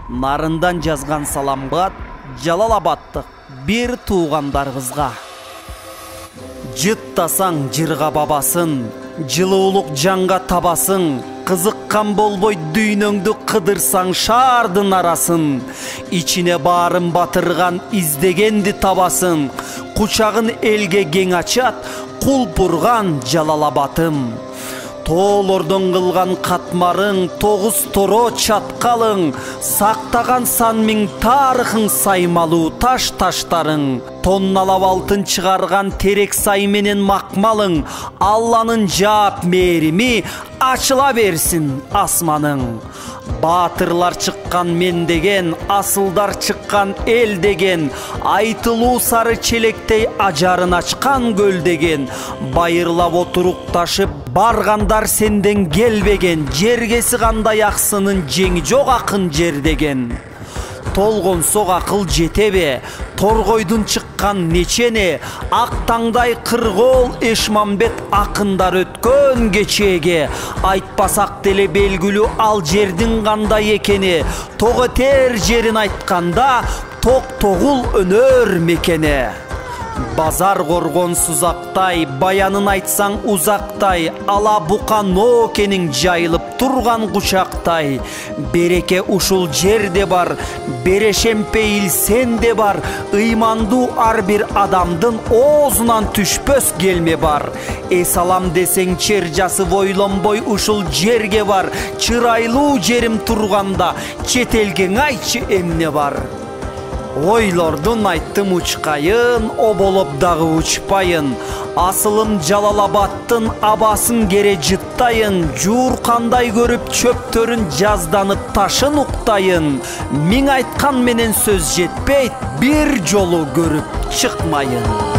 Нарындан жазган саламбат Жалалабадтык бир туугандарыбызга. Жыттасаң жырга бабасын, жылуулук жанга табасың, кызыккан болбой дүйнөңдү кыдырсаң шаардын арасын, ичине баарын батырган издегенди табасың, кучагын элге кең ачат, кулпурган Жалалабадым. Тоолордон кылган катмарың, 9 торо чаткалың, сактаган сан миң тарыхың саймалуу таш-таштарың, тонналап алтын чыгарган терек сай менен макмалың, Алланын жаап мээрими ачыла берсин асманың. Батырлар чыккан мен деген, асылдар чыккан эл деген, айтылуу сары челектей ажарын ачкан көл деген, байырлап отурукташып баргандар сенден келбеген, жергеси кандай аксынын жеңи жок акын жер деген. Толгонсо акыл жетебе, торгойдун чыккан нечене, ак таңдай кыргоол Эшмамбет акындар өткөн кечеге, айтпасак деле белгилүү ал жердин кандай экени, тог этер жерин айтканда, ток-тогул өнөр мекени. Базар коргон сузактай, баянын айтсаң узактай, ала бука ноокенин жайылып турган кучактай. Береке ушул жерде бар, берешем пейил сенде бар, ыймандуу ар бир адамдын оозунан түшпөс келме бар. Эс алам десең чер жасып ойлонбой ушул жерге бар, чырайлуу жерим турганда чет элге айтчы эмне бар. Ойлордун айттым учкайын, оболоп дагы учпайын, асылым Жалалабадтын абасын кере жыттайын, жууркандай көрүп чөптөрүн жазданып ташын уктайын, миң айткан менен сөз жетпейт, бир жолу көрүп чыкмайын.